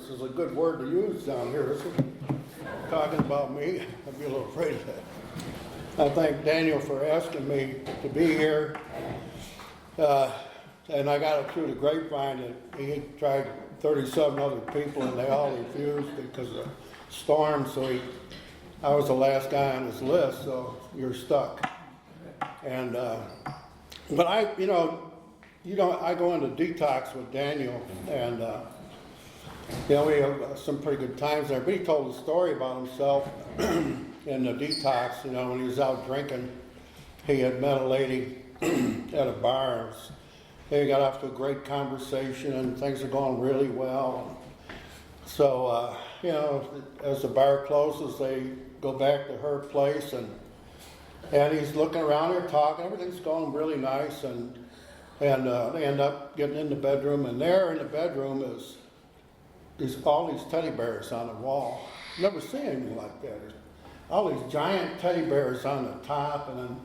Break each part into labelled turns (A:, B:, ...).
A: ignorance is a good word to use down here. This is talking about me. I'd be a little afraid of that. I thank Daniel for asking me to be here. And I got it through the grapevine that he tried 37 other people and they all refused because of storm. So I was the last guy on his list, so you're stuck. And but I go into detox with Daniel, and we have some pretty good times there. But he told a story about himself in the detox. When he was out drinking, he had met a lady at a bar. They got off to a great conversation, and things are going really well. So, as the bar closes, they go back to her place, and he's looking around there talking. Everything's going really nice, and they end up getting in the bedroom, and there in the bedroom is all these teddy bears on the wall. Never seen anything like that. There's all these giant teddy bears on the top, and then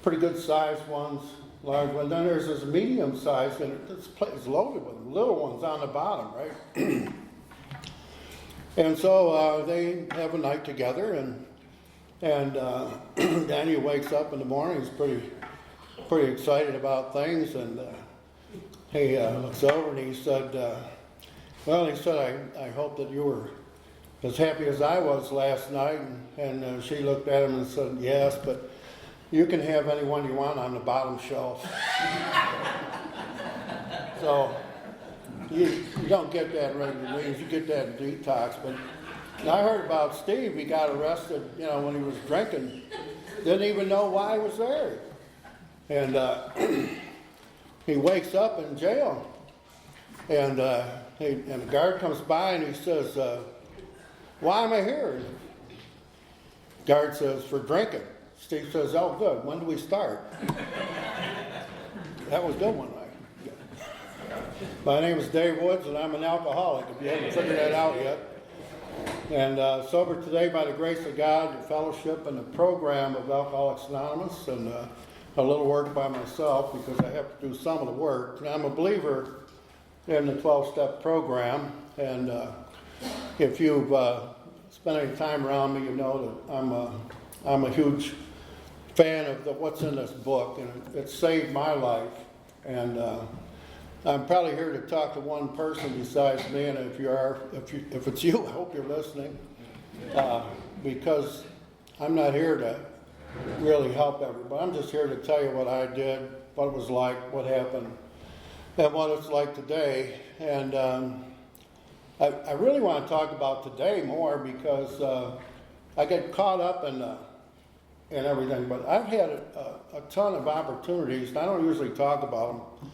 A: pretty good sized ones, large ones. Then there's this medium sized, and this place is loaded with them, little ones on the bottom, right? And so they have a night together, and Daniel wakes up in the morning. He's pretty excited about things, and he looks over and he said, I hope that you were as happy as I was last night. And she looked at him and said, yes, but you can have anyone you want on the bottom shelf. So you don't get that in regular meetings, you get that in detox. But I heard about Steve. He got arrested, when he was drinking. Didn't even know why he was there. And he wakes up in jail. And the guard comes by and he says, why am I here? Guard says, for drinking. Steve says, oh, good. When do we start? That was a good one. My name is Dave Woods, and I'm an alcoholic, if you haven't figured that out yet. And sober today by the grace of God, the fellowship and the program of Alcoholics Anonymous, and a little work by myself because I have to do some of the work. And I'm a believer in the 12-step program, and if you've spent any time around me, you know that I'm a huge fan of what's in this book, and it saved my life. And I'm probably here to talk to one person besides me, and if it's you, I hope you're listening, because I'm not here to really help everybody. I'm just here to tell you what I did, what it was like, what happened, and what it's like today. And I really want to talk about today more because I get caught up in everything, but I've had a ton of opportunities, and I don't usually talk about them.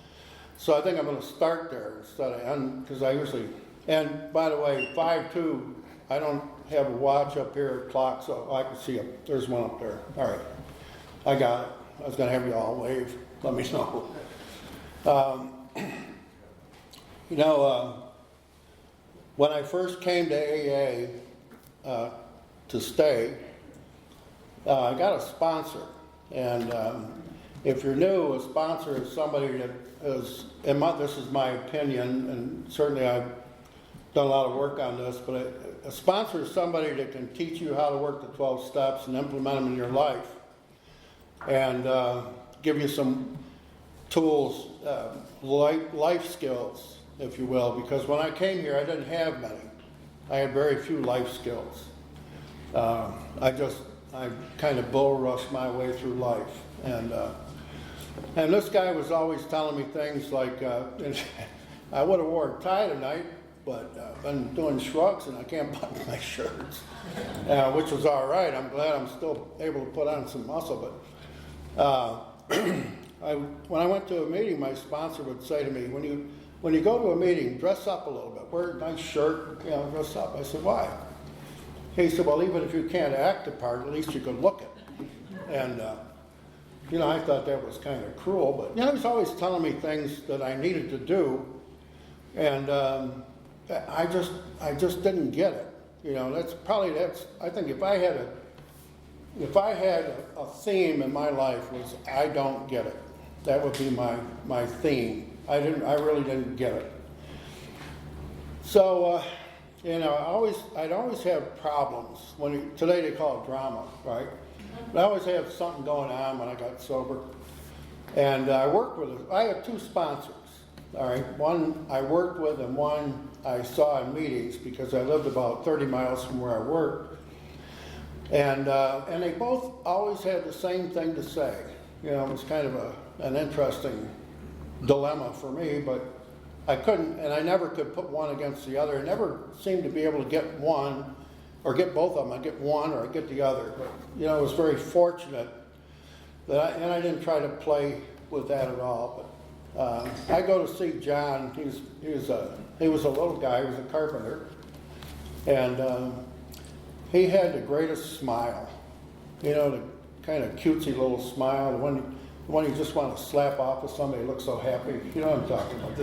A: So I think I'm going to start there instead of, because I usually, and by the way, 5-2, I don't have a watch up here, clock, so I can see it. There's one up there. All right, I got it. I was going to have you all wave. Let me know. When I first came to AA to stay, I got a sponsor. And if you're new, a sponsor is somebody that is, this is my opinion, and certainly I've done a lot of work on this, but a sponsor is somebody that can teach you how to work the 12 steps and implement them in your life, and give you some tools, life skills, if you will, because when I came here, I didn't have many. I had very few life skills. I kind of bull rushed my way through life, and this guy was always telling me things like, I would have wore a tie tonight, but I've been doing shrugs and I can't button my shirts, which was all right. I'm glad I'm still able to put on some muscle. But when I went to a meeting, my sponsor would say to me, when you go to a meeting, dress up a little bit, wear a nice shirt, dress up. I said, why? He said, well, even if you can't act the part, at least you can look it. And I thought that was kind of cruel, but he was always telling me things that I needed to do, and I just didn't get it. I think if I had a theme in my life was I don't get it. That would be my theme. I really didn't get it. So I'd always have problems today they call it drama, right? But I always have something going on when I got sober. And I had two sponsors, all right? One I worked with and one I saw in meetings because I lived about 30 miles from where I worked. And they both always had the same thing to say. It was kind of an interesting dilemma for me, but I couldn't, and I never could put one against the other. I never seemed to be able to get one, or get both of them. I'd get one or I'd get the other. But, I was very fortunate that I didn't try to play with that at all. But I go to see John. He was a little guy. He was a carpenter. And he had the greatest smile. The kind of cutesy little smile. The one you just want to slap off with somebody who looks so happy. You know what I'm talking about.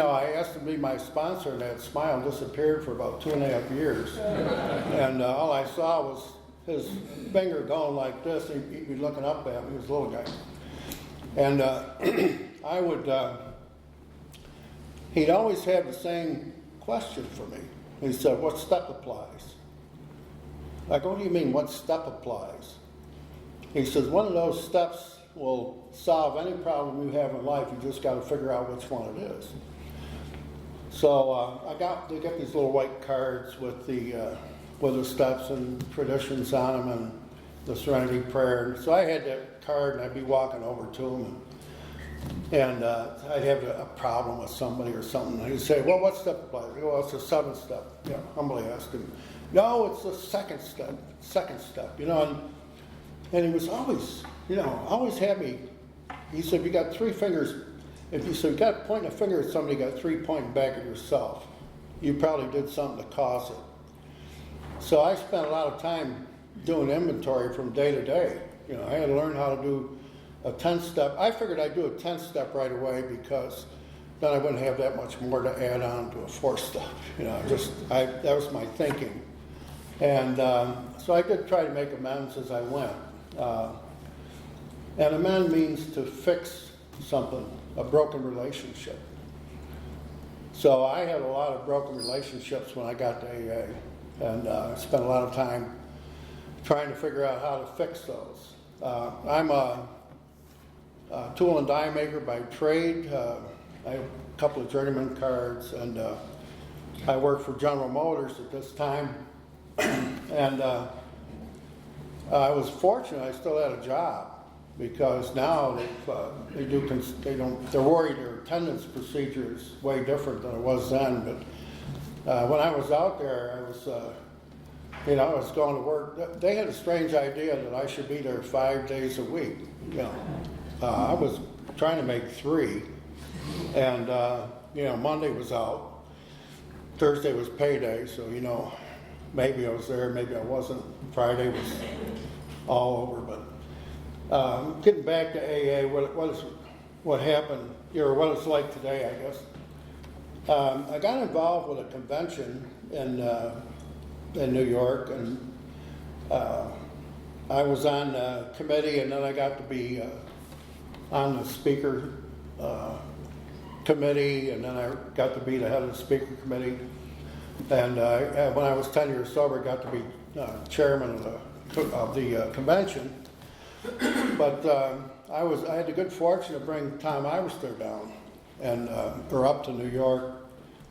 A: I asked him to be my sponsor, and that smile disappeared for about 2.5 years. And all I saw was his finger going like this, and he'd be looking up at me. He was a little guy. And he'd always have the same question for me. He said, what step applies? I go, what do you mean, what step applies? He says, one of those steps will solve any problem you have in life. You just got to figure out which one it is. So they got these little white cards with the steps and traditions on them and the Serenity Prayer. So I had that card, and I'd be walking over to him, and I'd have a problem with somebody or something. And he'd say, well, what step applies? I go, well, it's the 7th step. Humbly asked him. No, it's the second step. And he was always, always had me. He said, you got 3 fingers. If you got pointing a finger at somebody, you got 3 pointing back at yourself. You probably did something to cause it. So I spent a lot of time doing inventory from day to day. I had to learn how to do a 10th step. I figured I'd do a 10th step right away because then I wouldn't have that much more to add on to a 4th step. That was my thinking. And so I did try to make amends as I went. And amend means to fix something, a broken relationship. So I had a lot of broken relationships when I got to AA, and I spent a lot of time trying to figure out how to fix those. I'm a tool and die maker by trade. I have a couple of journeyman cards, and I worked for General Motors at this time. And I was fortunate I still had a job, because now they're worried their attendance procedure is way different than it was then. But when I was out there, I was going to work. They had a strange idea that I should be there 5 days a week. I was trying to make 3, and Monday was out, Thursday was payday, so maybe I was there, maybe I wasn't. Friday was all over, but. Getting back to AA, what happened, or what it's like today, I guess. I got involved with a convention in New York, and I was on the committee, and then I got to be on the speaker committee, and then I got to be the head of the speaker committee. And when I was 10 years sober, I got to be chairman of the convention. But I had the good fortune to bring Tom Iverster down or up to New York.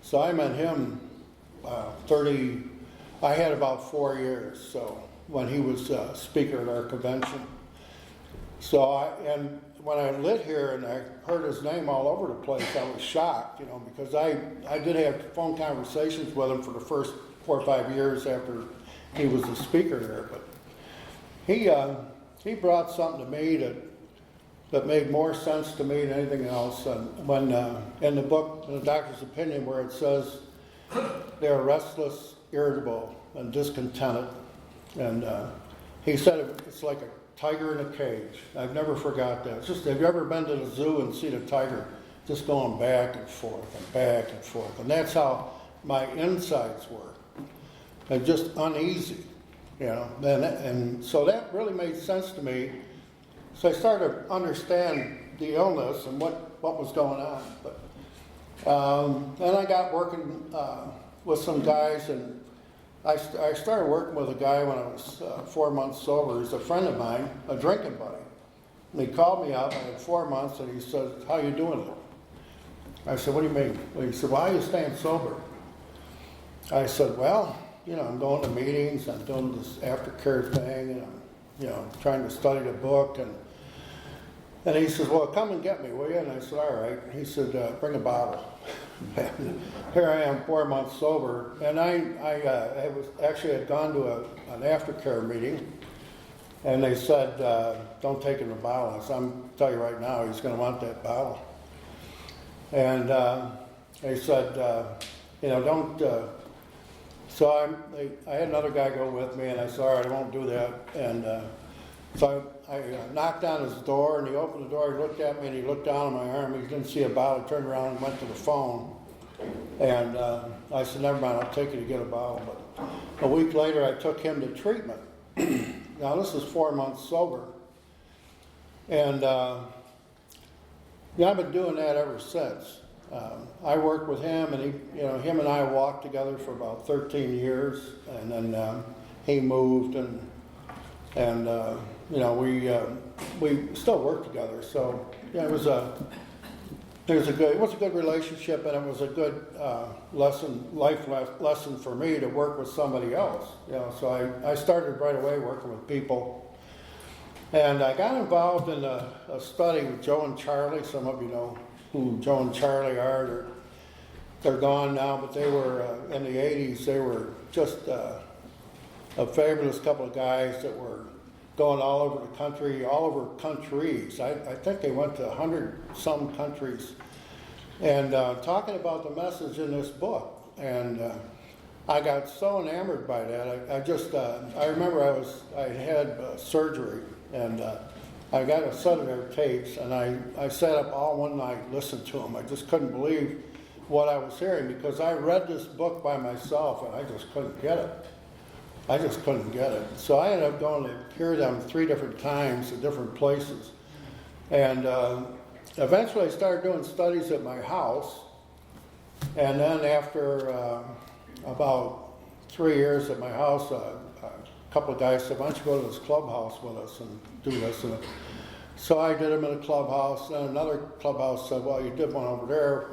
A: So I met him I had about 4 years. So when he was speaker at our convention. So when I lived here and I heard his name all over the place, I was shocked, because I did have phone conversations with him for the first 4 or 5 years after he was the speaker there. But he brought something to me that made more sense to me than anything else. And when in the book, in the doctor's opinion, where it says they are restless, irritable, and discontented, and he said it's like a tiger in a cage. I've never forgot that. Have you ever been to the zoo and seen a tiger just going back and forth and back and forth? And that's how my insides were. They're just uneasy. And so that really made sense to me. So I started to understand the illness and what was going on. But Then I got working with some guys, and I started working with a guy when I was 4 months sober. He's a friend of mine, a drinking buddy. And he called me up, I had 4 months, and he said, "How you doing?" I said, "What do you mean?" Well, he said, "Why are you staying sober?" I said, "Well, I'm going to meetings, I'm doing this aftercare thing, and I'm, trying to study the book." And he says, "Well, come and get me, will you?" And I said, "All right." He said, "Bring a bottle." Here I am, 4 months sober, and I had gone to an aftercare meeting, and they said, "Don't take him a bottle." I said, "I'm tell you right now, he's going to want that bottle." And they said, "Don't." So I had another guy go with me, and I said, "All right, I won't do that." And so I knocked on his door, and he opened the door, he looked at me, and he looked down on my arm, he didn't see a bottle, he turned around and went to the phone. And I said, "Never mind, I'll take you to get a bottle." But a week later, I took him to treatment. Now, this is 4 months sober. And I've been doing that ever since. I worked with him, and him and I walked together for about 13 years, and then he moved, and we still work together. So it was a good relationship, and it was a good life lesson for me to work with somebody else. So I started right away working with people, and I got involved in a study with Joe and Charlie. Some of you know who Joe and Charlie are. They're gone now, but they were in the 80s. They were just a fabulous couple of guys that were going all over the country, all over countries. I think they went to 100-some countries, and talking about the message in this book. And I got so enamored by that. I remember I had surgery, and I got a set of their tapes, and I sat up all one night, listened to them. I just couldn't believe what I was hearing, because I read this book by myself, and I just couldn't get it. I just couldn't get it. So I ended up going to hear them 3 different times at different places. And eventually I started doing studies at my house. And then after about 3 years at my house, a couple of guys said, "Why don't you go to this clubhouse with us and do this?" And so I did them in a clubhouse. Then another clubhouse said, "Well, you did one over there.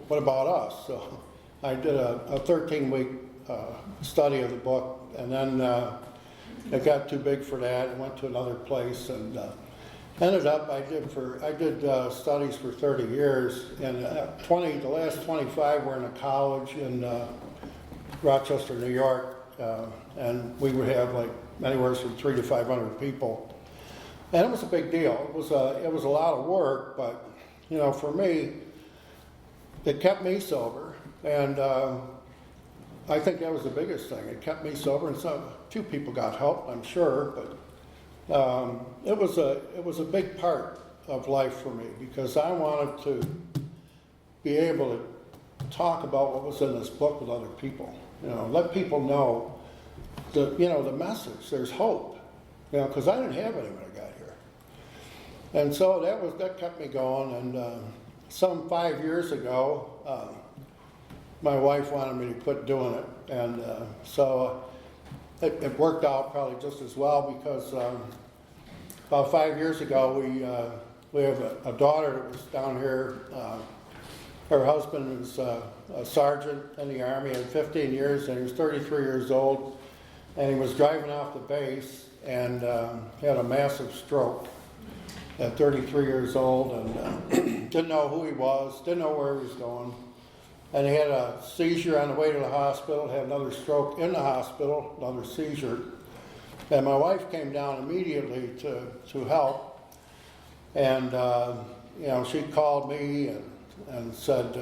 A: What about us?" So I did a 13-week study of the book, and then it got too big for that. I went to another place, and ended up I did studies for 30 years, and the last 25 were in a college in Rochester, New York, and we would have like anywhere from 300 to 500 people, and it was a big deal. It was a lot of work, but for me, it kept me sober, and I think that was the biggest thing. It kept me sober, and a few people got help, I'm sure, but it was a big part of life for me, because I wanted to be able to talk about what was in this book with other people. Let people know the message. There's hope. Because I didn't have any when I got here, and so that kept me going. And some 5 years ago, my wife wanted me to quit doing it, and so it worked out probably just as well, because about 5 years ago we have a daughter that was down here. Her husband was a sergeant in the Army in 15 years, and he was 33 years old, and he was driving off the base and had a massive stroke at 33 years old, and didn't know who he was, didn't know where he was going. And he had a seizure on the way to the hospital, had another stroke in the hospital, another seizure. And my wife came down immediately to help. And, she called me and said,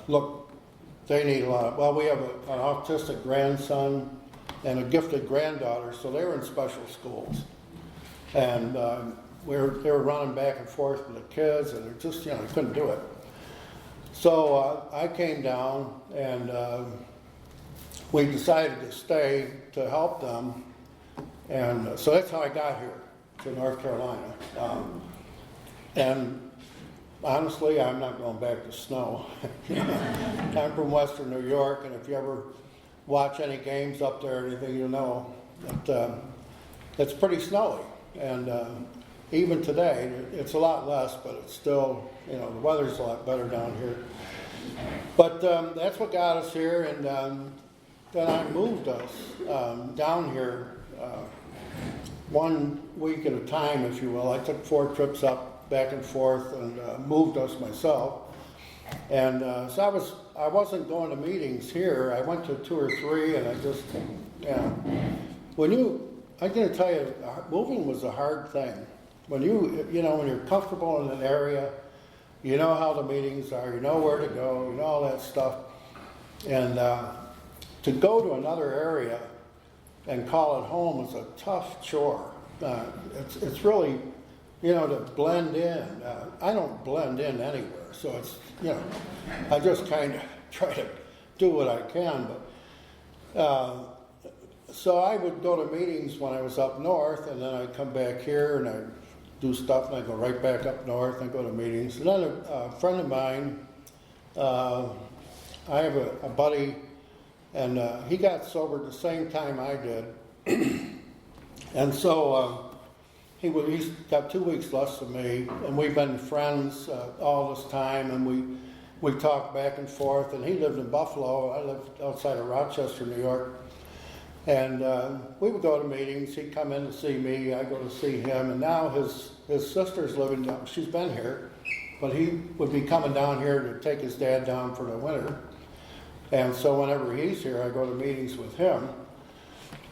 A: "Look, they need a lot." Well, we have an autistic grandson and a gifted granddaughter, so they were in special schools. And they were running back and forth with the kids, and they just, couldn't do it. So I came down, and we decided to stay to help them, and so that's how I got here to North Carolina. And honestly, I'm not going back to snow. I'm from Western New York, and if you ever watch any games up there or anything, you'll know that it's pretty snowy. And even today, it's a lot less, but it's still, the weather's a lot better down here. But that's what got us here, and then I moved us down here 1 week at a time, if you will. I took 4 trips up, back and forth, and moved us myself. And so I wasn't going to meetings here. I went to 2 or 3, and I just, I'm going to tell you, moving was a hard thing. When when you're comfortable in an area, you know how the meetings are, you know where to go, you know all that stuff. And to go to another area and call it home is a tough chore. It's really, to blend in. I don't blend in anywhere, so it's, I just kind of try to do what I can. But so I would go to meetings when I was up north, and then I'd come back here and I'd do stuff, and I'd go right back up north and go to meetings. And then a friend of mine, I have a buddy, and he got sober the same time I did. And so he's got 2 weeks less than me, and we've been friends all this time, and we talk back and forth. And he lived in Buffalo. I lived outside of Rochester, New York. And we would go to meetings. He'd come in to see me. I'd go to see him. And now his sister's living down. She's been here, but he would be coming down here to take his dad down for the winter. And so whenever he's here, I go to meetings with him.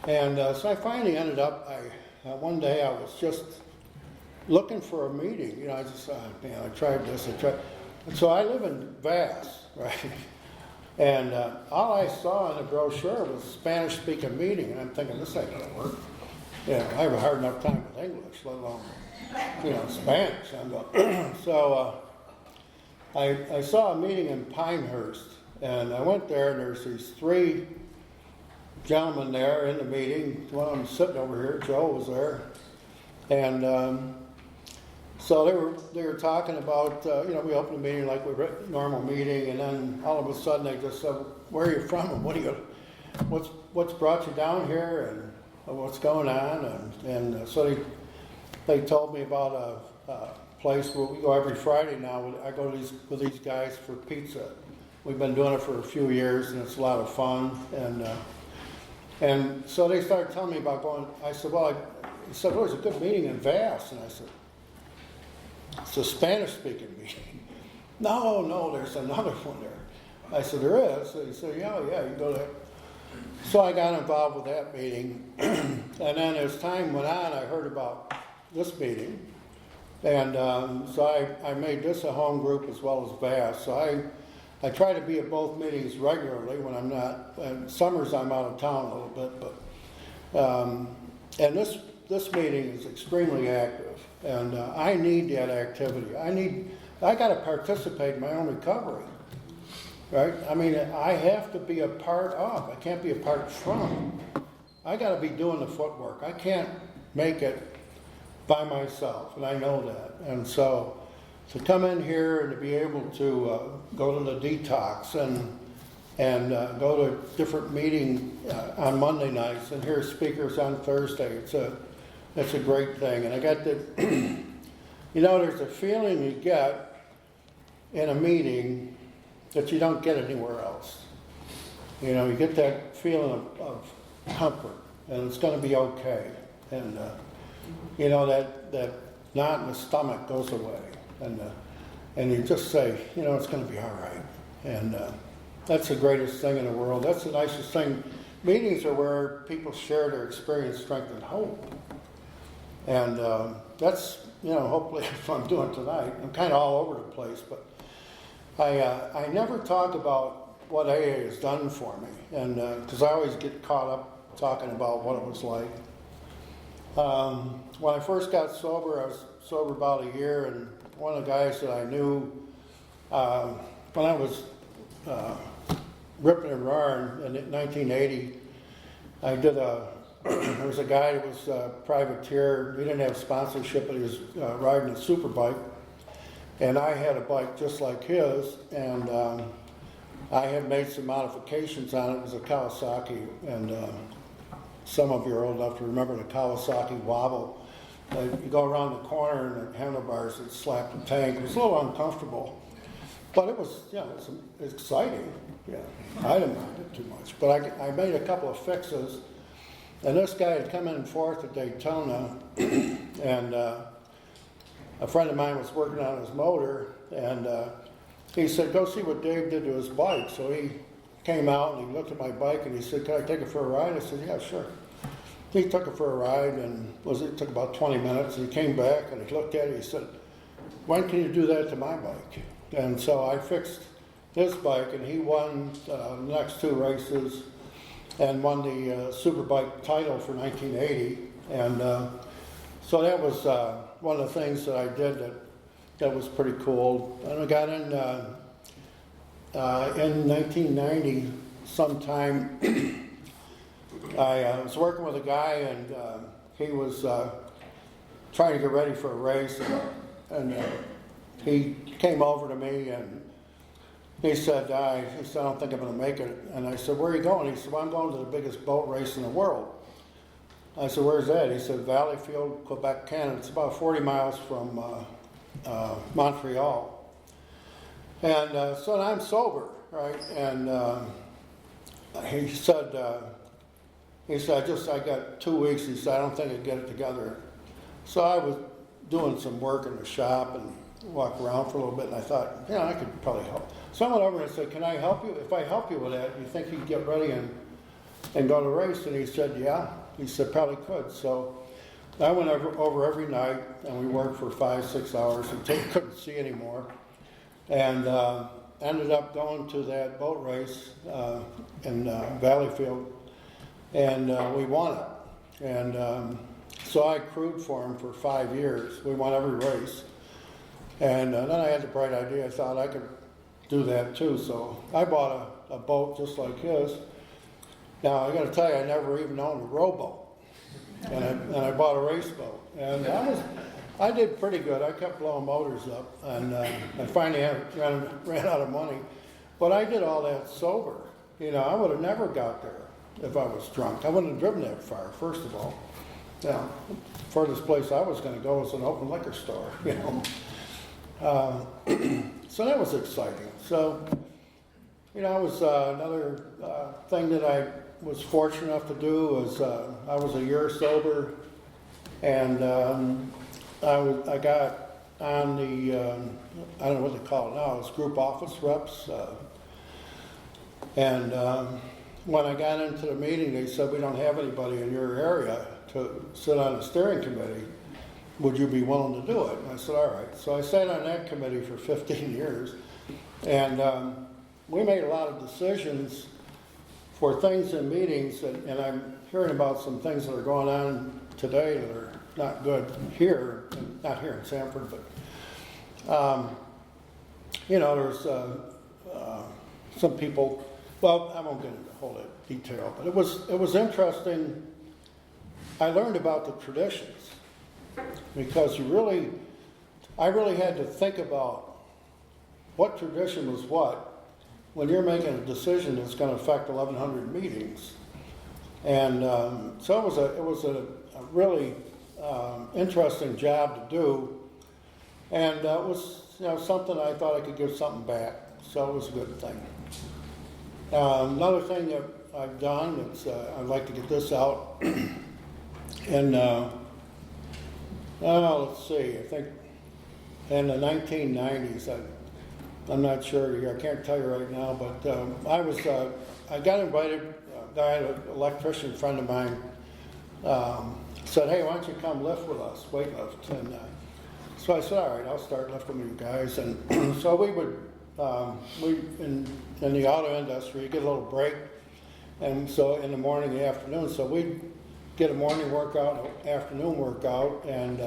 A: And so I finally ended up, one day I was just looking for a meeting. I just thought, I tried this, And so I live in Vass, right? And all I saw in the brochure was a Spanish-speaking meeting, and I'm thinking, this ain't gonna work. I have a hard enough time with English, let alone, Spanish. So I saw a meeting in Pinehurst, and I went there, and there's these 3 gentlemen there in the meeting. One of them sitting over here, Joe was there, and so they were talking about, we opened the meeting like we were a normal meeting, and then all of a sudden they just said, "Where are you from? And what's brought you down here, and what's going on?" And so they told me about a place where we go every Friday now. I go with these guys for pizza. We've been doing it for a few years, and it's a lot of fun. And so they started telling me about going. I said, "Well, there's a good meeting in Vass," and I said, "It's a Spanish-speaking meeting." No, there's another one there. I said, "There is?" So he said, yeah, you go there. So I got involved with that meeting. And then as time went on, I heard about this meeting. And so I made this a home group as well as Vass. So I try to be at both meetings regularly when I'm not. And summers I'm out of town a little bit. But and this meeting is extremely active. And I need that activity. I got to participate in my own recovery, right? I mean, I have to be a part of. I can't be a part from. I got to be doing the footwork. I can't make it by myself, and I know that. And so to come in here and to be able to go to the detox and go to different meetings on Monday nights and hear speakers on Thursday, it's a great thing. And I got that, there's a feeling you get in a meeting that you don't get anywhere else. You get that feeling of comfort, and it's going to be okay. And, that knot in the stomach goes away. And you just say, it's going to be all right. And that's the greatest thing in the world. That's the nicest thing. Meetings are where people share their experience, strength, and hope. And that's, hopefully what I'm doing tonight. I'm kind of all over the place, but I never talk about what AA has done for me, and because I always get caught up talking about what it was like. When I first got sober, I was sober about a year, and one of the guys that I knew, when I was ripping and roaring in 1980, I did there was a guy that was a privateer. He didn't have sponsorship, but he was riding a super bike. And I had a bike just like his, and I had made some modifications on it. It was a Kawasaki, and some of you are old enough to remember the Kawasaki wobble. You go around the corner and the handlebars would slap the tank. It was a little uncomfortable, but it was, yeah, it was exciting. Yeah, I didn't mind it too much, but I made a couple of fixes. And this guy had come in fourth at Daytona, and a friend of mine was working on his motor, and he said, go see what Dave did to his bike. So he came out and he looked at my bike and he said, can I take it for a ride? I said, yeah, sure. He took it for a ride, and it took about 20 minutes, and he came back and he looked at it, he said, when can you do that to my bike? And so I fixed his bike, and he won the next two races and won the Superbike title for 1980. And so that was one of the things that I did that was pretty cool. And I got in 1990 sometime. I was working with a guy, and he was trying to get ready for a race, and he came over to me and he said, I don't think I'm going to make it. And I said, where are you going? He said, well, I'm going to the biggest boat race in the world. I said, where's that? He said, Valleyfield, Quebec, Canada. It's about 40 miles from Montreal. And so I'm sober, right? And he said, I got 2 weeks. He said, I don't think I can get it together. So I was doing some work in the shop and walked around for a little bit, and I thought, yeah, I could probably help. So I went over and I said, can I help you? If I help you with that, you think you can get ready and go to the race? And he said, yeah. He said, probably could. So I went over every night, and we worked for 5-6 hours until we couldn't see anymore. And ended up going to that boat race in Valleyfield, and we won it. And so I crewed for him for 5 years. We won every race. And then I had the bright idea. I thought I could do that too. So I bought a boat just like his. Now, I got to tell you, I never even owned a rowboat. And I bought a race boat. And I did pretty good. I kept blowing motors up. And I finally ran out of money. But I did all that sober. You know, I would have never got there if I was drunk. I wouldn't have driven that far, first of all. Now, the furthest place I was going to go was an open liquor store, you know. So that was exciting. So, you know, it was another thing that I was fortunate enough to do was I was a year sober, and I got on the, I don't know what they call it now, it's group office reps. And when I got into the meeting, they said, we don't have anybody in your area to sit on the steering committee. Would you be willing to do it? And I said, all right. So I sat on that committee for 15 years, and we made a lot of decisions for things in meetings, and I'm hearing about some things that are going on today that are not good here, not here in Sanford, but, you know, there's some people, well, I won't get into the whole detail, but it was interesting. I learned about the traditions. Because I really had to think about what tradition was what when you're making a decision that's going to affect 1,100 meetings. And so it was a really interesting job to do, and it was, you know, something I thought I could give something back. So it was a good thing. Another thing that I've done, I'd like to get this out, and let's see, I think in the 1990s, I'm not sure, I can't tell you right now, but I got invited, a guy, an electrician friend of mine, said, hey, why don't you come lift with us, weightlift? And so I said, all right, I'll start lifting with you guys. And so we would, in the auto industry, you get a little break, and so in the morning and the afternoon, so we'd get a morning workout, afternoon workout, and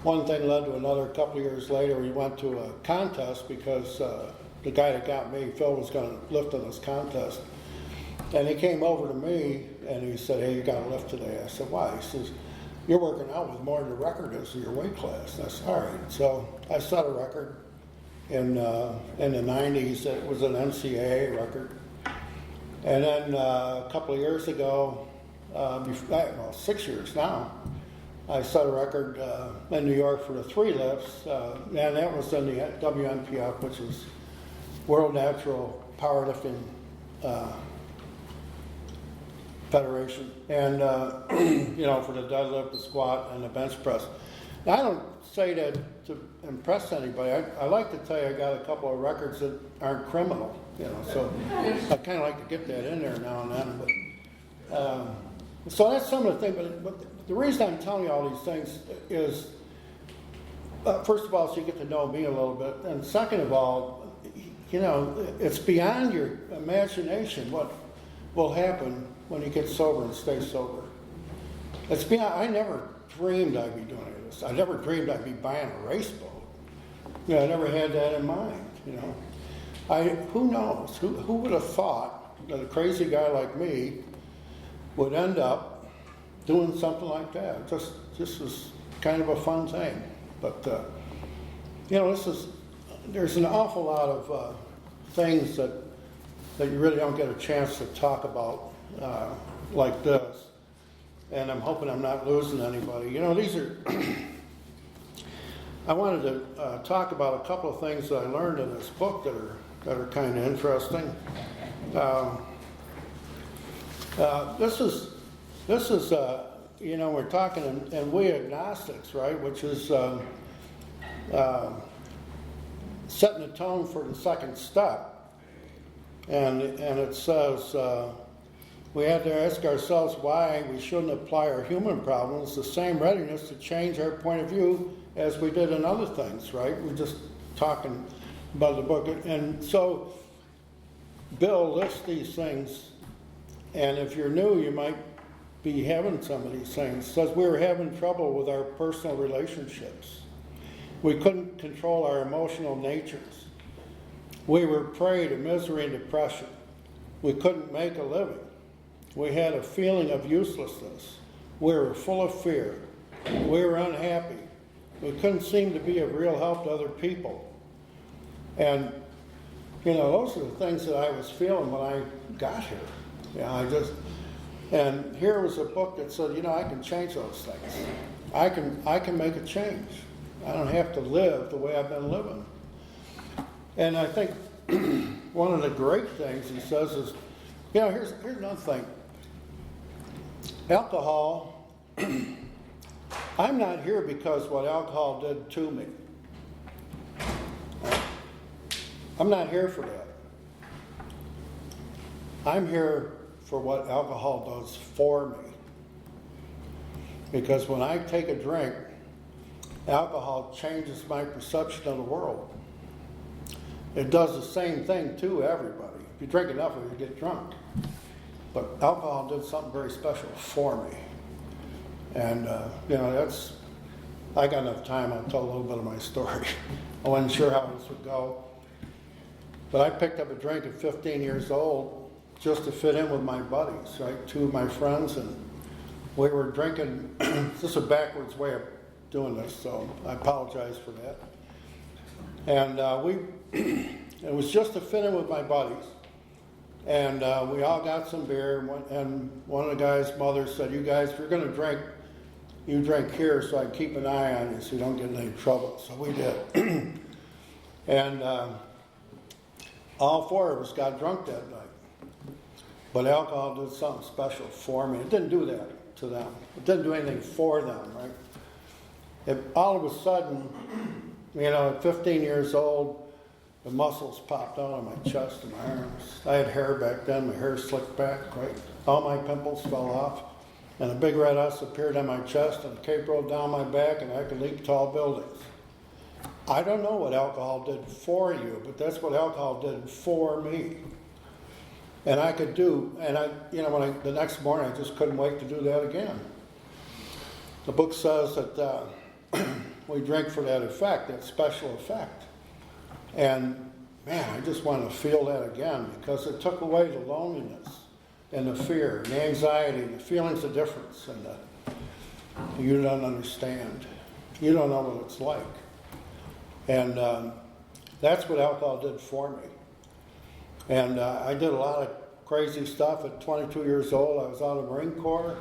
A: one thing led to another. A couple of years later, we went to a contest because the guy that got me, Phil, was going to lift in this contest. And he came over to me and he said, hey, you got to lift today. I said, why? He says, you're working out with more than the record is of your weight class. That's all right. So I set a record in the 90s. It was an NCAA record. And then a couple of years ago, 6 years now, I set a record in New York for the 3 lifts, and that was in the WNPF, which is World Natural Powerlifting Federation, and for the deadlift, the squat, and the bench press. Now, I don't say that to impress anybody. I like to tell you I got a couple of records that aren't criminal, so I kind of like to get that in there now and then. But so that's some of the things. But the reason I'm telling you all these things is, first of all, so you get to know me a little bit, and second of all, it's beyond your imagination what will happen when you get sober and stay sober. It's beyond. I never dreamed I'd be doing this. I never dreamed I'd be buying a race boat. I never had that in mind. Who knows? Who would have thought that a crazy guy like me would end up doing something like that? This is kind of a fun thing. But there's an awful lot of things that you really don't get a chance to talk about like this. And I'm hoping I'm not losing anybody. These are. I wanted to talk about a couple of things that I learned in this book that are kind of interesting. This is we're talking and we agnostics, right? Which is setting the tone for the second step, and it says. We have to ask ourselves why we shouldn't apply our human problems the same readiness to change our point of view as we did in other things, right? We're just talking about the book. And so Bill lists these things, and if you're new, you might be having some of these things. It says we were having trouble with our personal relationships. We couldn't control our emotional natures. We were prey to misery and depression. We couldn't make a living. We had a feeling of uselessness. We were full of fear. We were unhappy. We couldn't seem to be of real help to other people. And, those are the things that I was feeling when I got here. And here was a book that said, I can change those things. I can make a change. I don't have to live the way I've been living. And I think one of the great things he says is, here's another thing. Alcohol, I'm not here because what alcohol did to me. I'm not here for that. I'm here for what alcohol does for me. Because when I take a drink, alcohol changes my perception of the world. It does the same thing to everybody. If you drink enough of it, you get drunk. But alcohol did something very special for me. And, I got enough time, I'll tell a little bit of my story. I wasn't sure how this would go. But I picked up a drink at 15 years old just to fit in with my buddies, right? 2 of my friends, and we were drinking. This is a backwards way of doing this, so I apologize for that. And it was just to fit in with my buddies. And we all got some beer, and one of the guys' mother said, "You guys, if you're going to drink, you drink here so I keep an eye on you so you don't get in any trouble." So we did. And all 4 of us got drunk that night. But alcohol did something special for me. It didn't do that to them. It didn't do anything for them, right? All of a sudden, at 15 years old, the muscles popped out on my chest and my arms. I had hair back then, my hair slicked back, right? All my pimples fell off, and a big red S appeared on my chest, and a cape rolled down my back, and I could leap tall buildings. I don't know what alcohol did for you, but that's what alcohol did for me. And I could do, and the next morning I just couldn't wait to do that again. The book says that we drink for that effect, that special effect. And man, I just want to feel that again because it took away the loneliness and the fear and the anxiety and the feelings of difference. You don't understand. You don't know what it's like. And that's what alcohol did for me. And I did a lot of crazy stuff at 22 years old. I was out of the Marine Corps.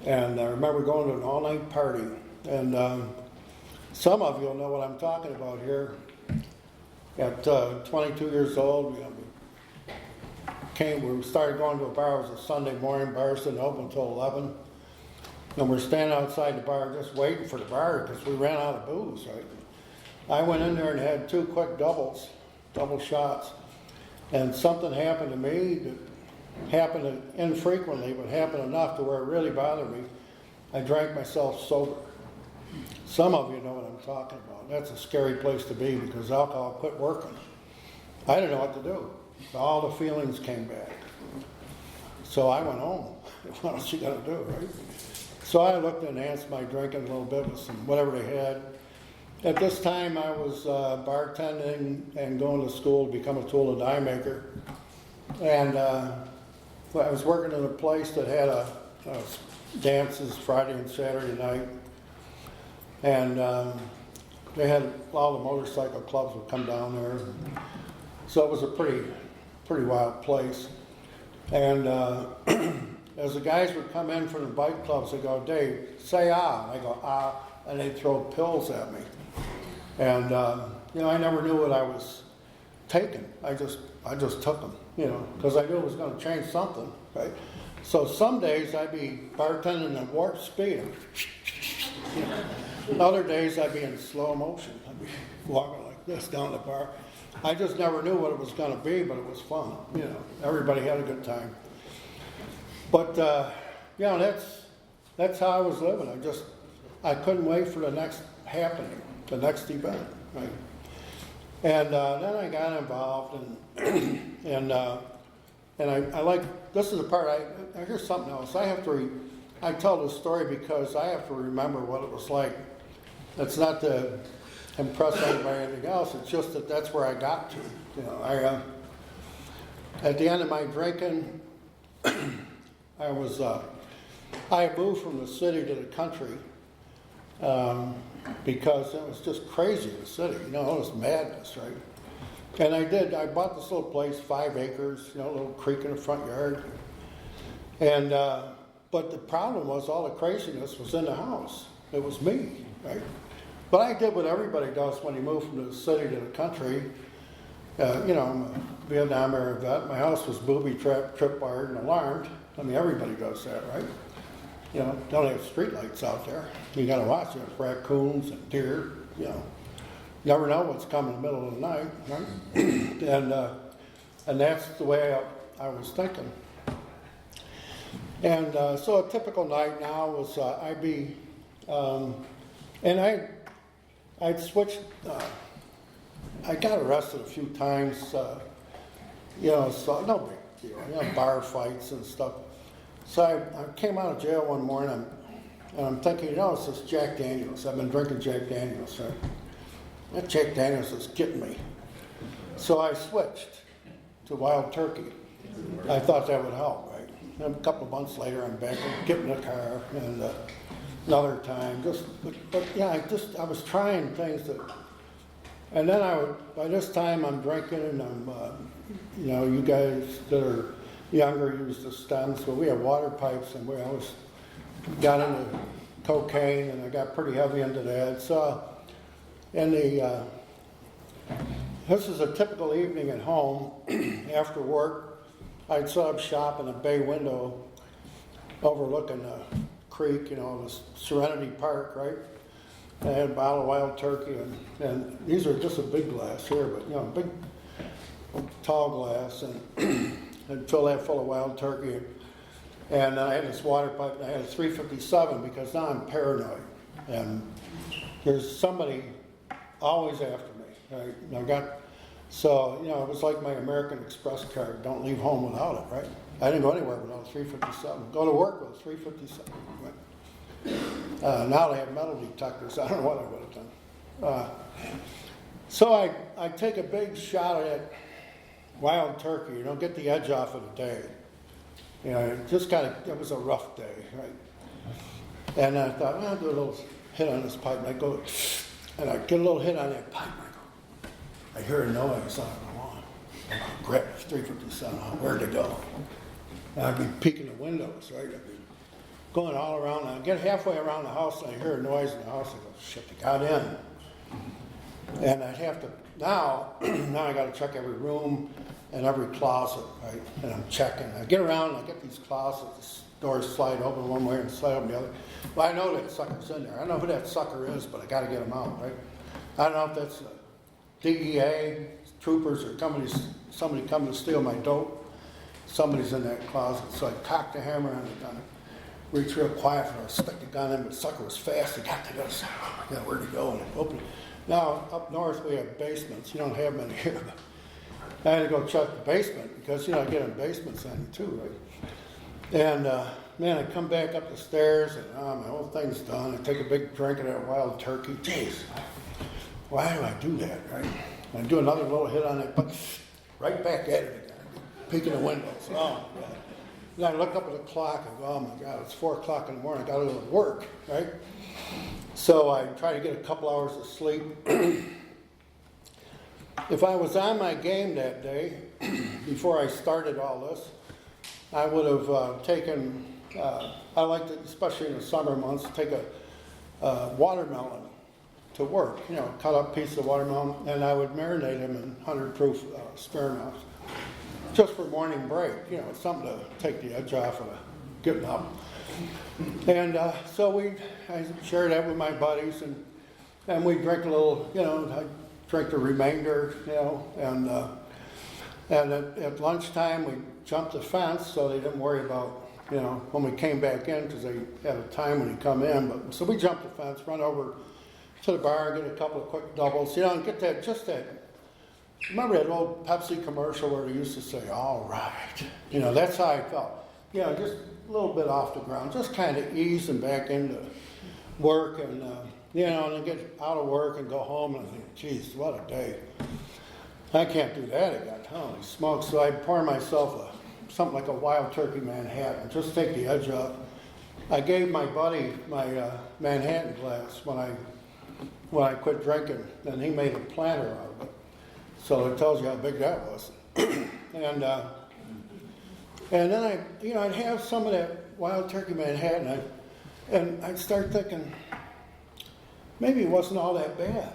A: And I remember going to an all-night party. And some of you will know what I'm talking about here. At 22 years old, we started going to a bar. It was a Sunday morning. Bars didn't open until 11. And we're standing outside the bar just waiting for the bar because we ran out of booze, right? I went in there and had 2 quick double shots. And something happened to me that happened infrequently, but happened enough to where it really bothered me. I drank myself sober. Some of you know what I'm talking about. That's a scary place to be because alcohol quit working. I didn't know what to do. All the feelings came back. So I went home. What else you got to do, right? So I looked to enhance my drinking a little bit with some whatever they had. At this time, I was bartending and going to school to become a tool and die maker. And I was working in a place that had dances Friday and Saturday night. And they had all the motorcycle clubs would come down there. So it was a pretty wild place. And as the guys would come in from the bike clubs, they'd go, "Dave, say ah." And I go, "Ah," and they'd throw pills at me. And I never knew what I was taking. I just took them, because I knew it was going to change something, right? So some days I'd be bartending at warp speed. Other days I'd be in slow motion. I'd be walking like this down the bar. I just never knew what it was going to be, but it was fun. Everybody had a good time. But that's how I was living. I couldn't wait for the next happening, the next event, right? And then I got involved, and I like, this is the part, here's something else. I tell this story because I have to remember what it was like. It's not to impress anybody or anything else, it's just that that's where I got to. At the end of my drinking, I moved from the city to the country because it was just crazy in the city, it was madness, right? And I bought this little place, 5 acres, a little creek in the front yard. And, but the problem was all the craziness was in the house. It was me, right? But I did what everybody does when you move from the city to the country. I'm a Vietnam era vet. My house was booby-trapped, tripwired, and alarmed. Everybody does that, right? Don't have street lights out there. You got to watch it. Raccoons and deer, Never know what's coming in the middle of the night, right? And that's the way I was thinking. And so a typical night now was I'd switched. I got arrested a few times, so no big deal, bar fights and stuff. So I came out of jail one morning, and I'm thinking, it's this Jack Daniels. I've been drinking Jack Daniels, right? That Jack Daniels is getting me. So I switched to wild turkey. I thought that would help, right? And a couple of months later, I'm back getting in the car, and another time, I was trying things that, and then by this time I'm drinking, and I'm, you guys that are younger use the stems, but we have water pipes, and we always got into cocaine, and I got pretty heavy into that. So, this is a typical evening at home. After work, I'd set up shop in a bay window overlooking the creek, the Serenity Park, right? I had a bottle of wild turkey, and these are just a big glass here, but big, tall glass, and I'd fill that full of wild turkey. And I had this water pipe, and I had a 357 because now I'm paranoid, and there's somebody always after me, right? And it was like my American Express card, don't leave home without it, right? I didn't go anywhere without a 357. Go to work with a 357. Right? Now they have metal detectors. I don't know what I would have done. So I take a big shot at wild turkey, get the edge off of the day. It was a rough day, right? And I thought, well, I'll do a little hit on this pipe. And I go, and I get a little hit on that pipe. And I hear a noise on the lawn. I grab it, 357, where'd it go? And I'd be peeking the windows, right? I'd be going all around. And I get halfway around the house, and I hear a noise in the house. I go, shit, they got in. And I'd have to, now I got to check every room and every closet, right? And I'm checking. I get around, and I get these closets, doors slide open one way and slide open the other. Well, I know that sucker's in there. I don't know who that sucker is, but I got to get him out, right? I don't know if that's DEA, troopers, or somebody coming to steal my dope. Somebody's in that closet. So I cocked the hammer on the gun, reach real quiet for it, stick the gun in, but the sucker was fast. I got to go. Oh my God, where'd he go? And I opened it. Now, up north we have basements. You don't have many here, but I had to go check the basement because, I get in basements on you too, right? And, man, I come back up the stairs and my whole thing's done. I take a big drink of that wild turkey. Jeez, why do I do that, right? I do another little hit on it, but right back at it again, peeking the windows. Oh, my God. Then I look up at the clock and go, oh, my God, it's 4 o'clock in the morning. I got to go to work, right? So I try to get a couple hours of sleep. If I was on my game that day, before I started all this, I would have taken, I like to, especially in the summer months, take a watermelon to work, cut up a piece of watermelon, and I would marinate them in 100 proof Smirnoff, just for morning break, something to take the edge off of getting up. And so I shared that with my buddies, and we drank a little, I drank the remainder, and at lunchtime we jumped the fence so they didn't worry about, when we came back in, because they had a time when you come in. But so we jumped the fence, run over to the bar, get a couple of quick doubles, and get that, remember that old Pepsi commercial where they used to say, all right, that's how I felt. Just a little bit off the ground, just kind of easing back into work and, and then get out of work and go home and think, geez, what a day. I can't do that again. Holy smokes. So I pour myself something like a Wild Turkey Manhattan, just take the edge off. I gave my buddy my Manhattan glass when I quit drinking, and he made a planter out of it. So it tells you how big that was. And then I'd have some of that Wild Turkey Manhattan, and I'd start thinking, maybe it wasn't all that bad.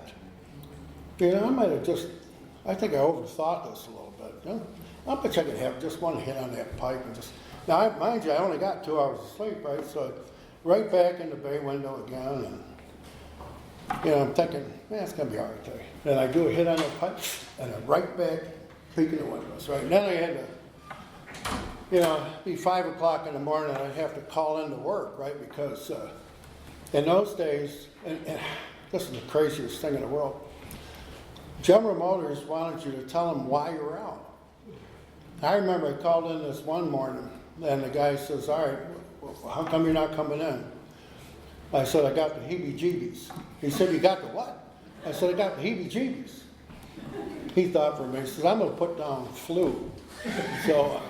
A: I might have I think I overthought this a little bit. I bet I could have just one hit on that pipe and just. Now, mind you, I only got 2 hours of sleep, right? So right back in the bay window again, and I'm thinking, man, it's gonna be all right today. Then I do a hit on that pipe, and I'm right back peeking the windows, right? And then I had to, be 5 o'clock in the morning, and I'd have to call into work, right? Because in those days, and this is the craziest thing in the world, General Motors wanted you to tell them why you were out. I remember I called in this one morning, and the guy says, all right, well, how come you're not coming in? I said, I got the heebie-jeebies. He said, you got the what? I said, I got the heebie-jeebies. He thought for a minute, he says, I'm going to put down flu. So,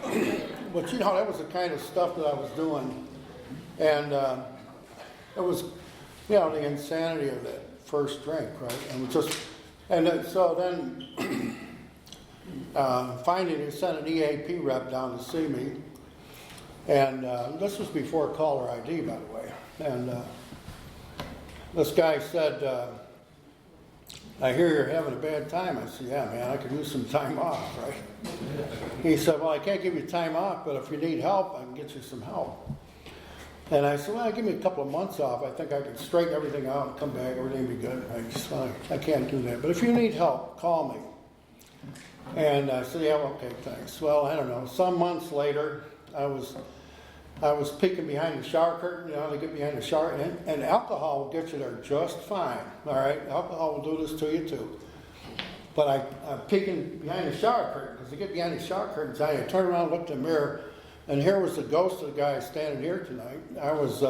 A: but that was the kind of stuff that I was doing. And it was, the insanity of that first drink, right? So then finally they sent an EAP rep down to see me. And this was before caller ID, by the way. And this guy said, I hear you're having a bad time. I said, yeah, man, I could use some time off, right? He said, well, I can't give you time off, but if you need help, I can get you some help. And I said, well, give me a couple of months off. I think I can straighten everything out and come back. Everything will be good. I can't do that. But if you need help, call me. And I said, yeah, okay, thanks. Well, I don't know. Some months later, I was peeking behind the shower curtain. They get behind the shower. And alcohol will get you there just fine. All right? Alcohol will do this to you, too. But I'm peeking behind the shower curtain. Because I get behind the shower curtains, I turn around and look in the mirror. And here was the ghost of the guy standing here tonight. I was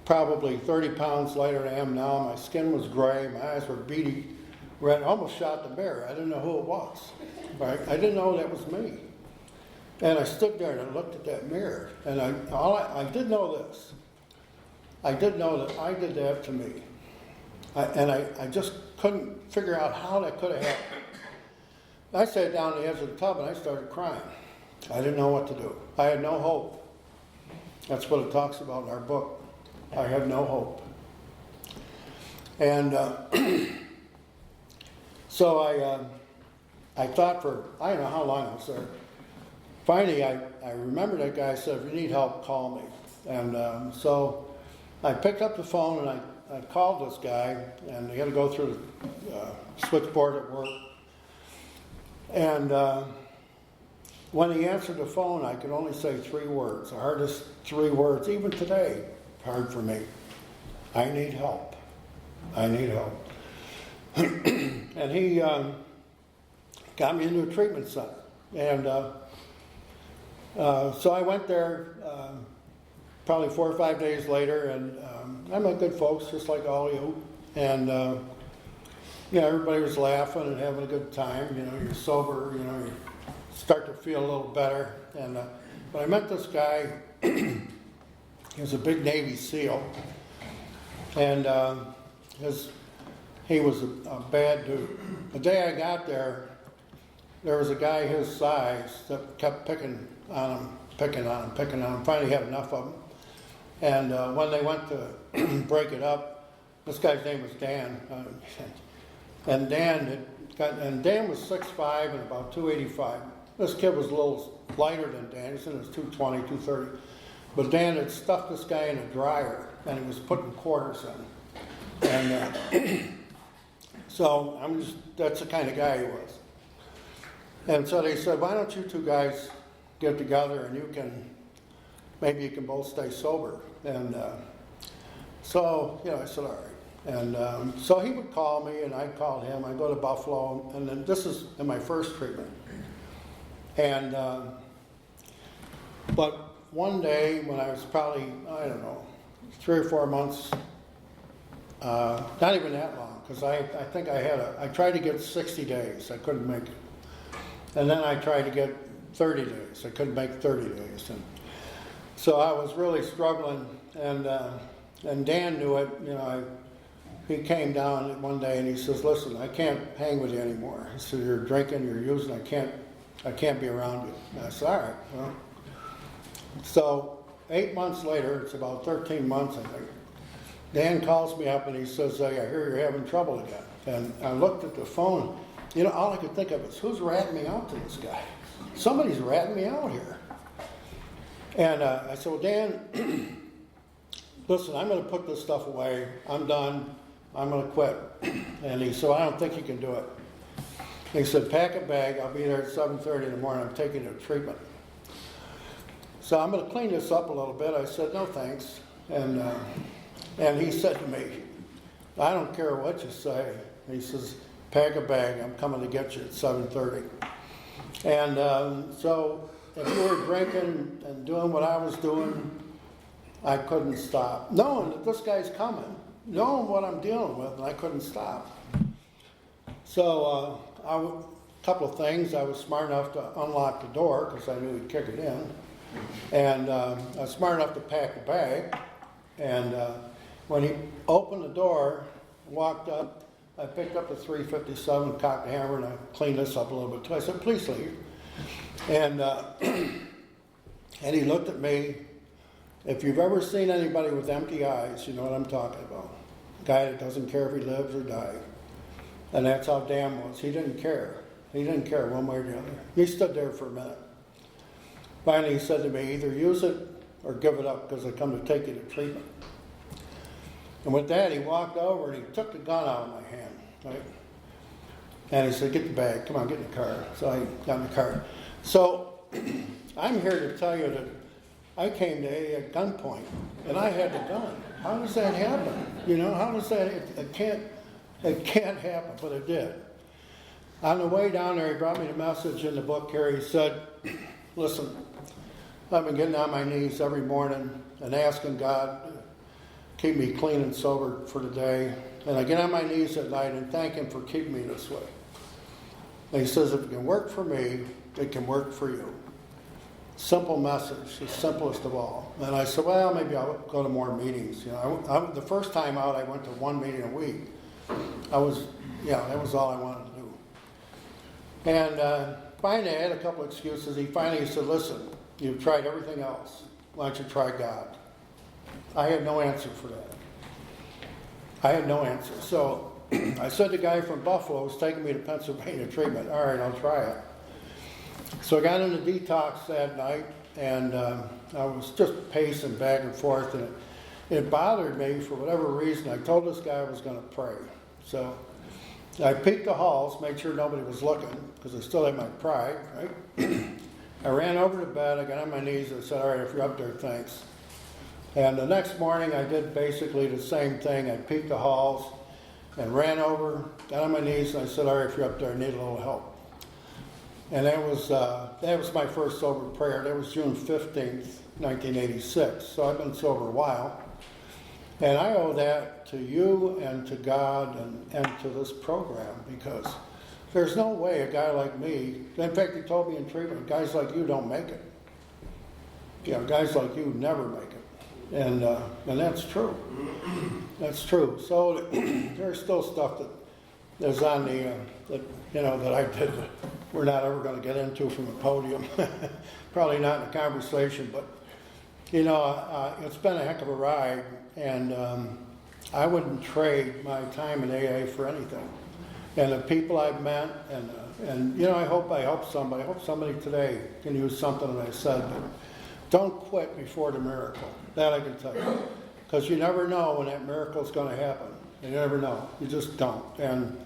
A: probably 30 pounds lighter than I am now. My skin was gray. My eyes were beady red. I almost shot the mirror. I didn't know who it was. Right? I didn't know that was me. And I stood there and I looked at that mirror. And I did know this. I did know that I did that to me. I just couldn't figure out how that could have happened. I sat down on the edge of the tub and I started crying. I didn't know what to do. I had no hope. That's what it talks about in our book. I had no hope. And so I thought for, I don't know how long I was there. Finally, I remember that guy said, if you need help, call me. And so I picked up the phone and I called this guy, and he had to go through the switchboard at work. And when he answered the phone, I could only say 3 words, the hardest 3 words, even today, hard for me. I need help. I need help. And he got me into a treatment center. And so I went there probably 4 or 5 days later, and I met good folks, just like all of you. And everybody was laughing and having a good time. You're sober, you start to feel a little better. And but I met this guy. He was a big Navy SEAL, and he was a bad dude. The day I got there was a guy his size that kept picking on him. Finally had enough of him. And when they went to break it up, this guy's name was Dan. And Dan was 6'5" and about 285. This kid was a little lighter than Dan. He was in his 220, 230. But Dan had stuffed this guy in a dryer, and he was putting quarters in. And so that's the kind of guy he was. And so they said, why don't you 2 guys get together and maybe you can both stay sober. And so, I said, all right. And so he would call me, and I'd call him. I'd go to Buffalo, and then this is in my first treatment. And but one day when I was probably, 3 or 4 months, not even that long, because I think I tried to get 60 days. I couldn't make it. And then I tried to get 30 days. I couldn't make 30 days. And so I was really struggling, and Dan knew it. He came down one day and he says, listen, I can't hang with you anymore. He said, you're drinking, you're using, I can't be around you. And I said, all right. Well. So 8 months later, it's about 13 months, I think, Dan calls me up and he says, I hear you're having trouble again. And I looked at the phone. All I could think of is, who's ratting me out to this guy? Somebody's ratting me out here. And I said, well, Dan, listen, I'm going to put this stuff away. I'm done. I'm going to quit. And he said, I don't think you can do it. He said, pack a bag. I'll be there at 7:30 in the morning. I'm taking you to treatment. So I'm going to clean this up a little bit. I said, no, thanks. And he said to me, I don't care what you say. He says, pack a bag. I'm coming to get you at 7:30. And so if you were drinking and doing what I was doing, I couldn't stop. Knowing that this guy's coming, knowing what I'm dealing with, and I couldn't stop. So a couple of things. I was smart enough to unlock the door because I knew he'd kick it in. And I was smart enough to pack the bag. And when he opened the door, walked up, I picked up the 357, cocked the hammer, and I cleaned this up a little bit too. I said, please leave. And he looked at me. If you've ever seen anybody with empty eyes, you know what I'm talking about. A guy that doesn't care if he lives or dies. And that's how Dan was. He didn't care. He didn't care one way or the other. He stood there for a minute. Finally, he said to me, either use it or give it up because I come to take you to treatment. And with that, he walked over and he took the gun out of my hand, right? And he said, get the bag, come on, get in the car. So I got in the car. So I'm here to tell you that I came to AA at gunpoint, and I had the gun. How does that happen? How does that, it can't happen, but it did. On the way down there, he brought me the message in the book here. He said, listen, I've been getting on my knees every morning and asking God to keep me clean and sober for the day. And I get on my knees at night and thank him for keeping me this way. And he says, if it can work for me, it can work for you. simple message, the simplest of all. And I said, well, maybe I'll go to more meetings. You know, the first time out, I went to one meeting a week. That was all I wanted to do. And finally, I had a couple excuses. He finally said, listen, you've tried everything else. Why don't you try God? I had no answer for that. I had no answer. So I said the guy from Buffalo was taking me to Pennsylvania treatment. All right, I'll try it. So I got into detox that night, and I was just pacing back and forth, and it bothered me for whatever reason. I told this guy I was going to pray. So I peeked the halls, made sure nobody was looking, because I still had my pride, right? I ran over to bed, I got on my knees, and said, all right, if you're up there, thanks. And the next morning, I did basically the same thing. I peeked the halls and ran over, got on my knees, and I said, all right, if you're up there, I need a little help. And that was my first sober prayer. That was June 15th, 1986. So I've been sober a while. And I owe that to you and to God and to this program, because there's no way a guy like me, in fact, he told me in treatment, guys like you don't make it. You know, guys like you never make it. And that's true. That's true. So there's still stuff that is on the, that I did that we're not ever going to get into from the podium. Probably not in a conversation, but, it's been a heck of a ride, and I wouldn't trade my time in AA for anything. And the people I've met, and I hope I help somebody. I hope somebody today can use something that I said, but don't quit before the miracle. That I can tell you. Because you never know when that miracle is going to happen. You never know. You just don't. And,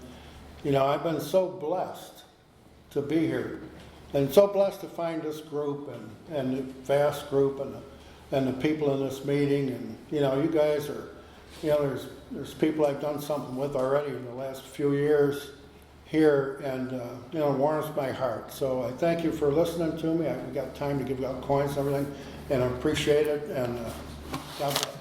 A: I've been so blessed to be here. And so blessed to find this group and the Vass group and the people in this meeting. And, you guys are, there's people I've done something with already in the last few years here, and, it warms my heart. So I thank you for listening to me. I've got time to give out coins and everything, and I appreciate it. And God bless.